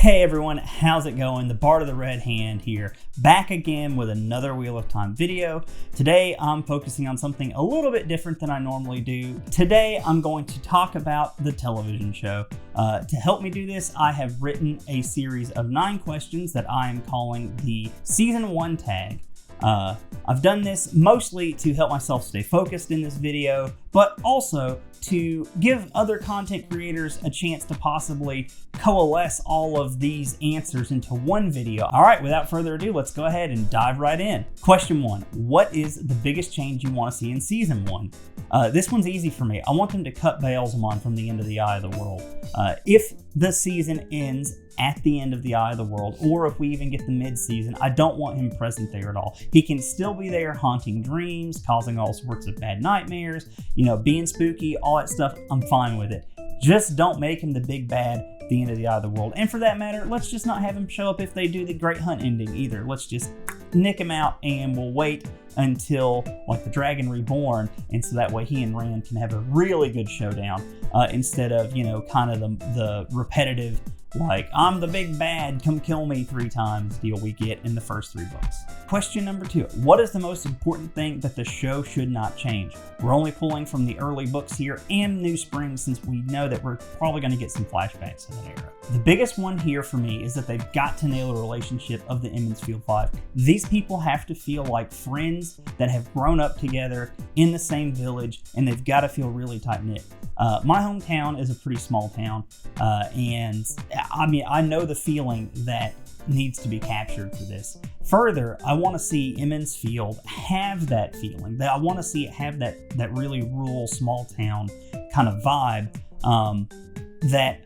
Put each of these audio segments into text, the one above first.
Hey everyone, how's it going? The Bard of the Red Hand here, back again with another Wheel of Time video. Today I'm focusing on something a little bit different than I normally do. Today I'm going to talk about the television show. To help me do this, I have written a series of 9 questions that I am calling the Season 1 tag. I've done this mostly to help myself stay focused in this video, but also to give other content creators a chance to possibly coalesce all of these answers into one video. All right, without further ado, let's go ahead and dive right in. Question 1, what is the biggest change you want to see in Season 1? This one's easy for me. I want them to cut Baalzamon from the end of the Eye of the World. If the season ends at the end of the Eye of the World, or if we even get the mid-season, I don't want him present there at all. He can still be there haunting dreams, causing all sorts of bad nightmares, being spooky, all that stuff. I'm fine with it. Just don't make him the big bad at the end of the Eye of the World. And for that matter, let's just not have him show up if they do the Great Hunt ending either. Let's just nick him out and we'll wait until like the Dragon Reborn, and so that way he and Rand can have a really good showdown instead of kind of the repetitive like I'm the big bad, come kill me 3 times deal we get in the first 3 books. Question number 2, what is the most important thing that the show should not change? We're only pulling from the early books here and New Spring, since we know that we're probably going to get some flashbacks in that era. The biggest one here for me is that they've got to nail the relationship of the Emond's Field 5. These people have to feel like friends that have grown up together in the same village, and they've got to feel really tight-knit. My hometown is a pretty small town, and I know the feeling that needs to be captured for this. Further, I want to see Emond's Field have that feeling. I want to see it have that really rural, small town kind of vibe that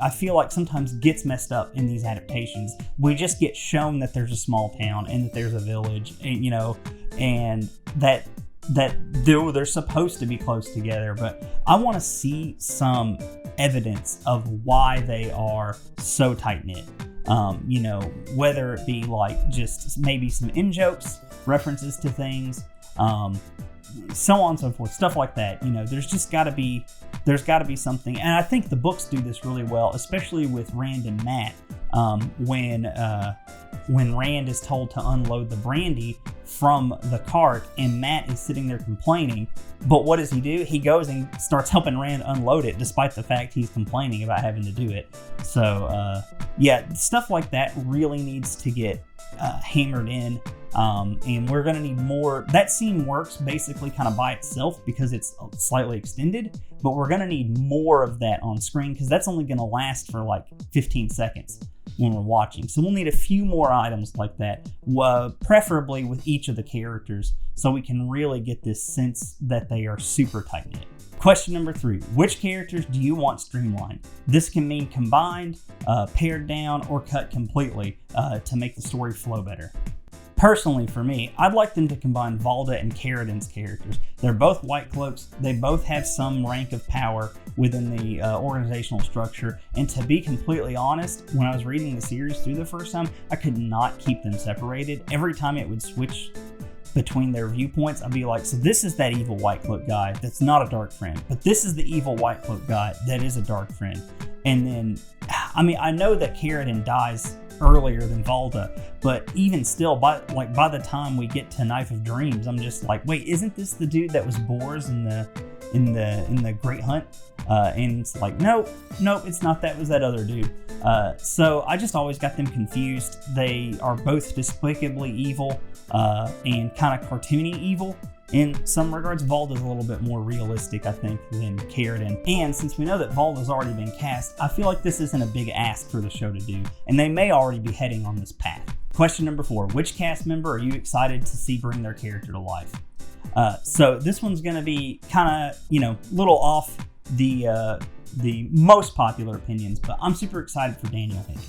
I feel like sometimes gets messed up in these adaptations. We just get shown that there's a small town and that there's a village, and that they're supposed to be close together, but I want to see some evidence of why they are so tight-knit. Whether it be like just maybe some in-jokes, references to things, so on and so forth, stuff like that. There's got to be something, and I think the books do this really well, especially with Rand and Mat. When Rand is told to unload the brandy from the cart and Mat is sitting there complaining, but what does he do? He goes and starts helping Rand unload it, despite the fact he's complaining about having to do it. So yeah, stuff like that really needs to get hammered in, and we're going to need more. That scene works basically kind of by itself because it's slightly extended, but we're going to need more of that on screen because that's only going to last for like 15 seconds when we're watching. So we'll need a few more items like that, preferably with each of the characters, so we can really get this sense that they are super tight-knit. Question number 3, which characters do you want streamlined? This can mean combined, pared down, or cut completely to make the story flow better. Personally, for me, I'd like them to combine Valda and Caridin's characters. They're both White Cloaks, they both have some rank of power within the organizational structure, and to be completely honest, when I was reading the series through the first time, I could not keep them separated. Every time it would switch between their viewpoints, I'd be like, so this is that evil White Cloak guy that's not a dark friend, but this is the evil White Cloak guy that is a dark friend. And then, I know that Caridin dies earlier than Valda, but even still, by the time we get to Knife of Dreams, I'm just like, wait, isn't this the dude that was Bors in the Great Hunt? And it's like, nope, it's not. That was that other dude. So I just always got them confused. They are both despicably evil and kind of cartoony evil. In some regards, Valda's a little bit more realistic, I think, than Caridin. And since we know that Valda's already been cast, I feel like this isn't a big ask for the show to do, and they may already be heading on this path. Question number 4, which cast member are you excited to see bring their character to life? So this one's going to be kind of, little off the most popular opinions, but I'm super excited for Daniel Henney.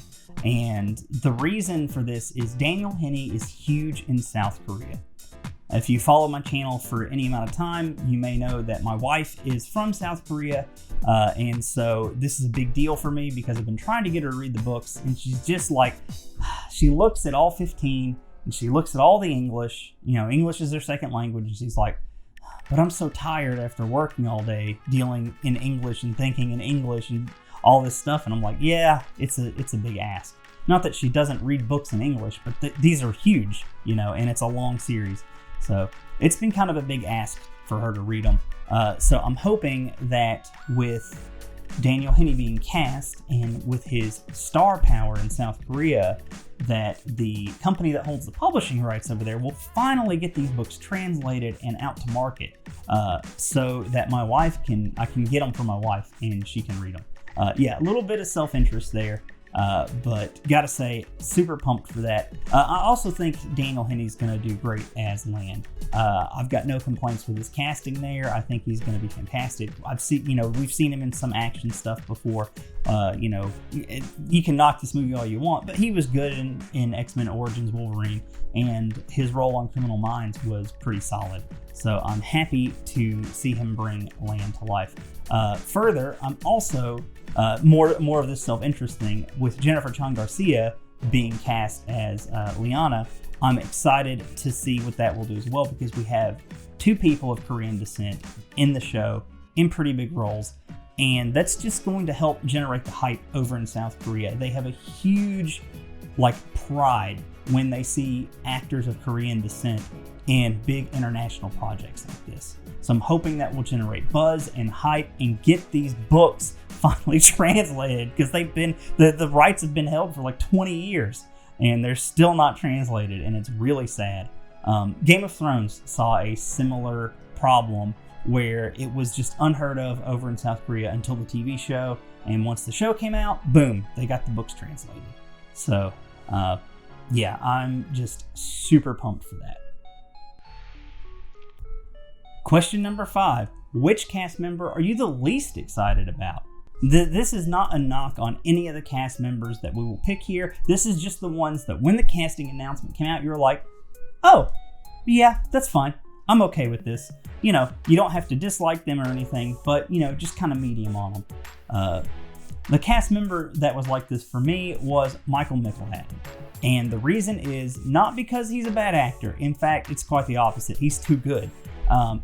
And the reason for this is Daniel Henney is huge in South Korea. If you follow my channel for any amount of time, you may know that my wife is from South Korea, and so this is a big deal for me because I've been trying to get her to read the books, and she's just like, she looks at all 15, and she looks at all the English, English is their second language, and she's like, but I'm so tired after working all day dealing in English and thinking in English and all this stuff. And I'm like, yeah, it's a big ask. Not that she doesn't read books in English, but these are huge, and it's a long series. So it's been kind of a big ask for her to read them. So I'm hoping that with Daniel Henney being cast and with his star power in South Korea, that the company that holds the publishing rights over there will finally get these books translated and out to market, so that I can get them for my wife and she can read them. Yeah, a little bit of self-interest there. But gotta say, super pumped for that. I also think Daniel Henney's gonna do great as Land. I've got no complaints with his casting there. I think he's gonna be fantastic. We've seen him in some action stuff before. You can knock this movie all you want, but he was good in X-Men Origins Wolverine, and his role on Criminal Minds was pretty solid. So I'm happy to see him bring Land to life. Further, I'm also more of this self-interest thing with Jennifer Chan Garcia being cast as Liana. I'm excited to see what that will do as well, because we have two people of Korean descent in the show in pretty big roles, and that's just going to help generate the hype over in South Korea. They have a huge pride when they see actors of Korean descent in big international projects like this. So I'm hoping that will generate buzz and hype and get these books finally translated, because the rights have been held for 20 years and they're still not translated, and it's really sad. Game of Thrones saw a similar problem where it was just unheard of over in South Korea until the TV show, and once the show came out, boom, they got the books translated. So yeah, I'm just super pumped for that. Question number 5. Which cast member are you the least excited about? This is not a knock on any of the cast members that we will pick here. This is just the ones that when the casting announcement came out, you were like, oh, yeah, that's fine. I'm okay with this. You don't have to dislike them or anything, but, just kind of medium on them. The cast member that was like this for me was Michael Mickelhatton. And the reason is not because he's a bad actor. In fact, it's quite the opposite. He's too good.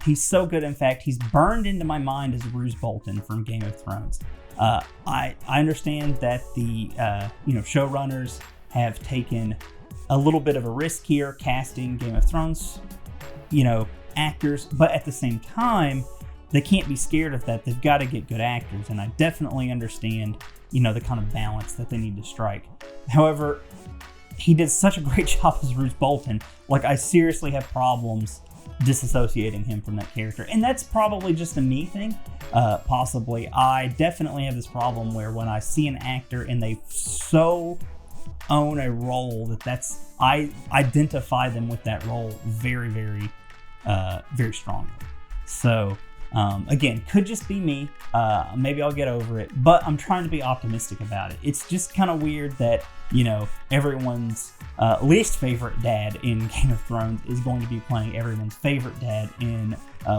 He's so good, in fact, he's burned into my mind as Roose Bolton from Game of Thrones. I understand that the showrunners have taken a little bit of a risk here casting Game of Thrones actors, but at the same time, they can't be scared of that. They've got to get good actors, and I definitely understand the kind of balance that they need to strike. However, he did such a great job as Roose Bolton. I seriously have problems disassociating him from that character, and that's probably just a me thing. Possibly, I definitely have this problem where when I see an actor and they so own a role I identify them with that role very, very, very strongly. So again, could just be me. Maybe I'll get over it, but I'm trying to be optimistic about it. It's just kind of weird that everyone's least favorite dad in Game of Thrones is going to be playing everyone's favorite dad in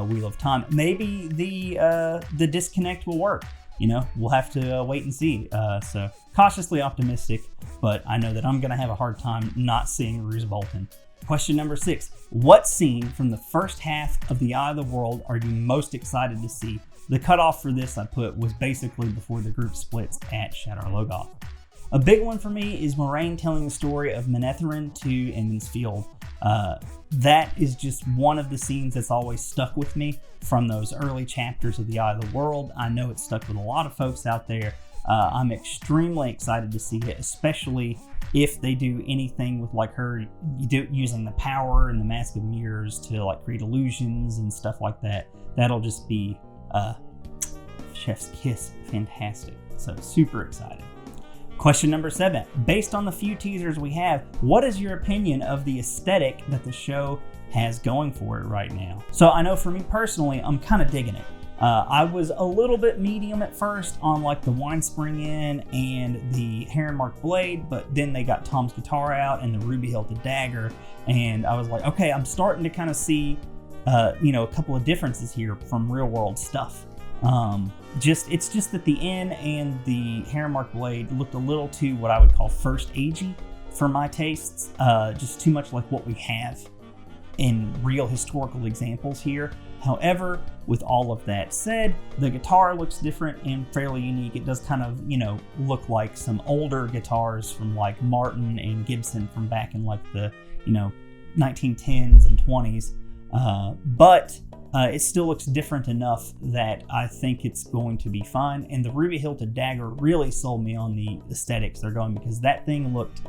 Wheel of Time. Maybe the disconnect will work. We'll have to wait and see. So cautiously optimistic, but I know that I'm going to have a hard time not seeing Roose Bolton. Question number 6. What scene from the first half of The Eye of the World are you most excited to see? The cutoff for this I put was basically before the group splits at Shadar Logoth. A big one for me is Moiraine telling the story of Manetheren to Emond's Field. That is just one of the scenes that's always stuck with me from those early chapters of The Eye of the World. I know it's stuck with a lot of folks out there. I'm extremely excited to see it, especially if they do anything with her using the power and the Mask of Mirrors to create illusions and stuff like that. That'll just be chef's kiss fantastic. So super excited. Question number 7. Based on the few teasers we have, what is your opinion of the aesthetic that the show has going for it right now? So I know for me personally, I'm kind of digging it. I was a little bit medium at first on the Wine Spring Inn and the Heron Mark Blade, but then they got Tom's guitar out and the Ruby Hilted Dagger, and I was like, okay, I'm starting to kind of see, a couple of differences here from real world stuff. It's just that the Inn and the Heron Mark Blade looked a little too what I would call first agey for my tastes, just too much like what we have in real historical examples here. However, with all of that said, the guitar looks different and fairly unique. It does kind of, look like some older guitars from like Martin and Gibson from back in like the, 1910s and 20s. But it still looks different enough that I think it's going to be fine. And the ruby hilted dagger really sold me on the aesthetics they're going, because that thing looked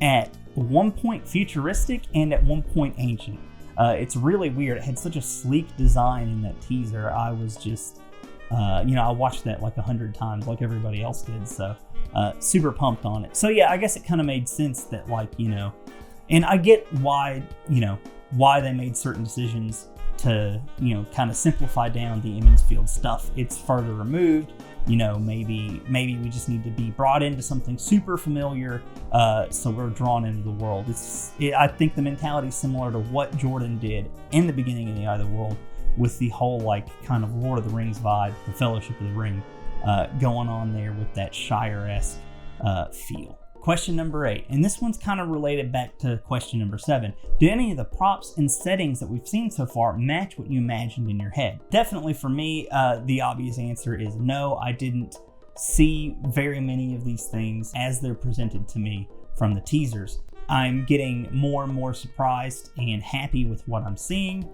at one point futuristic and at one point ancient. It's really weird. It had such a sleek design in that teaser. I was just, I watched that like 100 times like everybody else did. So super pumped on it. So yeah, I guess it kind of made sense that like, and I get why, why they made certain decisions to, kind of simplify down the Emmons Field stuff. It's further removed. Maybe we just need to be brought into something super familiar, so we're drawn into the world. I think the mentality is similar to what Jordan did in the beginning of the Eye of the World, with the whole like kind of Lord of the Rings vibe, the Fellowship of the Ring, going on there with that Shire-esque feel. Question number 8, and this one's kind of related back to question number 7. Do any of the props and settings that we've seen so far match what you imagined in your head? Definitely for me, the obvious answer is no. I didn't see very many of these things as they're presented to me from the teasers. I'm getting more and more surprised and happy with what I'm seeing.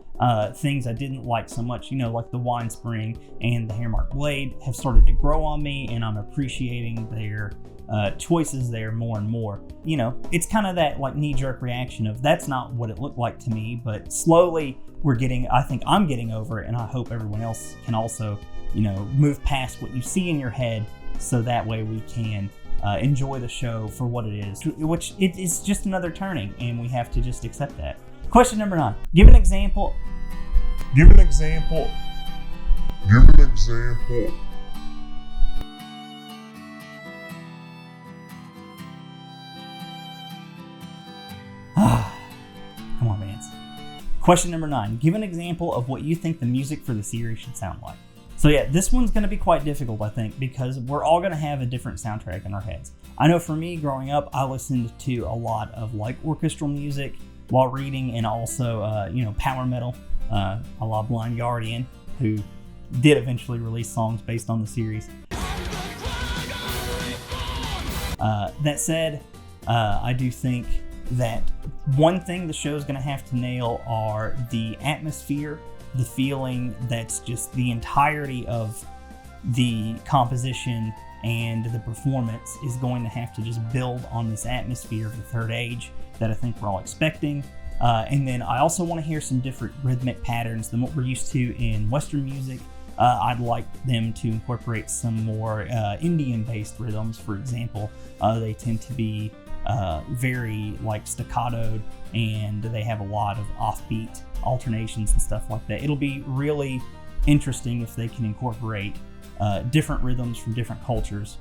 Things I didn't like so much, like the wine spring and the hairmark blade, have started to grow on me, and I'm appreciating their choices there more and more. It's kind of that like knee-jerk reaction of that's not what it looked like to me, but slowly I think I'm getting over it, and I hope everyone else can also, move past what you see in your head, so that way we can enjoy the show for what it is, which it is just another turning, and we have to just accept that. Question number 9. Give an example. Come on, Vance. Question number 9. Give an example of what you think the music for the series should sound like. So yeah, this one's going to be quite difficult, I think, because we're all going to have a different soundtrack in our heads. I know for me, growing up, I listened to a lot of like orchestral music while reading, and also, power metal, a la Blind Guardian, who did eventually release songs based on the series. That said, I do think that one thing the show's going to have to nail are the atmosphere, the feeling that's just the entirety of the composition and the performance is going to have to just build on this atmosphere of the Third Age that I think we're all expecting. And then I also want to hear some different rhythmic patterns than what we're used to in Western music. I'd like them to incorporate some more Indian-based rhythms, for example. They tend to be very like staccatoed, and they have a lot of offbeat alternations and stuff like that. It'll be really interesting if they can incorporate different rhythms from different cultures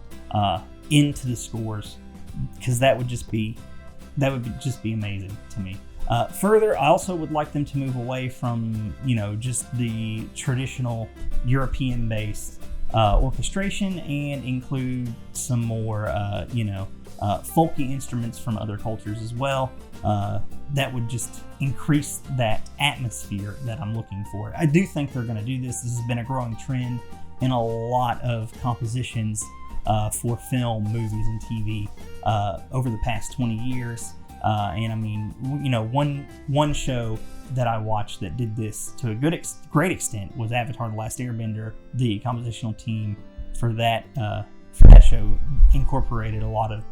into the scores, because that would just be amazing to me. Further, I also would like them to move away from just the traditional European-based orchestration and include some more folky instruments from other cultures as well. That would just increase that atmosphere that I'm looking for. I do think they're going to do this. This has been a growing trend in a lot of compositions for film, movies, and TV over the past 20 years. And I mean, one show that I watched that did this to a great extent was Avatar: The Last Airbender. The compositional team for that show incorporated a lot of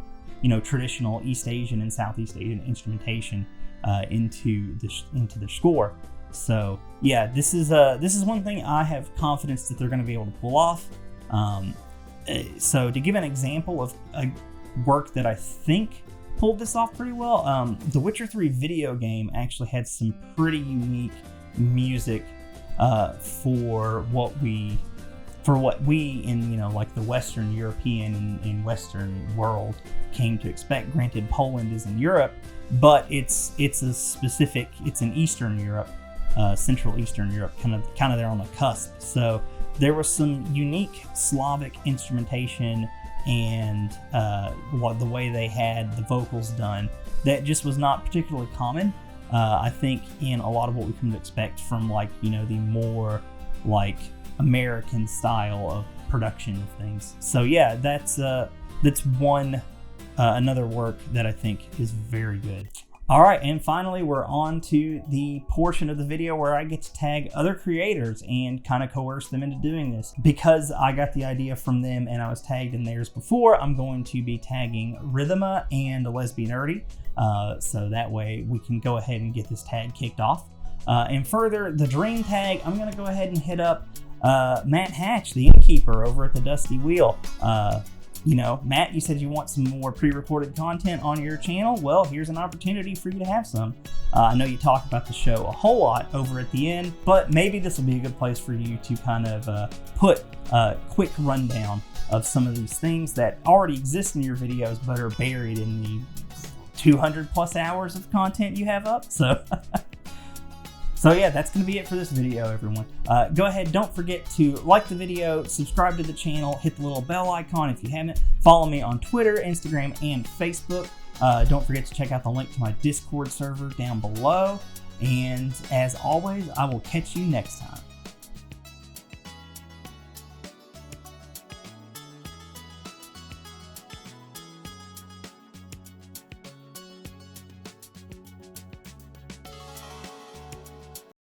traditional East Asian and Southeast Asian instrumentation into the score. So yeah, this is one thing I have confidence that they're going to be able to pull off. So to give an example of a work that I think pulled this off pretty well, the Witcher 3 video game actually had some pretty unique music for what we in like the Western European and Western world came to expect. Granted, Poland is in Europe, but it's in Eastern Europe, Central Eastern Europe, kind of there on the cusp. So there was some unique Slavic instrumentation and the way they had the vocals done that just was not particularly common. I think in a lot of what we come to expect from like, you know, the more like American style of production of things. So yeah, that's one another work that I think is very good. All right, and finally we're on to the portion of the video where I get to tag other creators and kind of coerce them into doing this. Because I got the idea from them and I was tagged in theirs before, I'm going to be tagging Rhythma and Lesbian Nerdy, so that way we can go ahead and get this tag kicked off. And further, the dream tag, I'm gonna go ahead and hit up Matt Hatch, the innkeeper over at the Dusty Wheel. You know, Matt, you said you want some more pre-recorded content on your channel. Well, here's an opportunity for you to have some. I know you talk about the show a whole lot over at the end, but maybe this will be a good place for you to kind of put a quick rundown of some of these things that already exist in your videos but are buried in the 200 plus hours of content you have up. So yeah, that's going to be it for this video, everyone. Go ahead, don't forget to like the video, subscribe to the channel, hit the little bell icon if you haven't. Follow me on Twitter, Instagram, and Facebook. Don't forget to check out the link to my Discord server down below. And as always, I will catch you next time.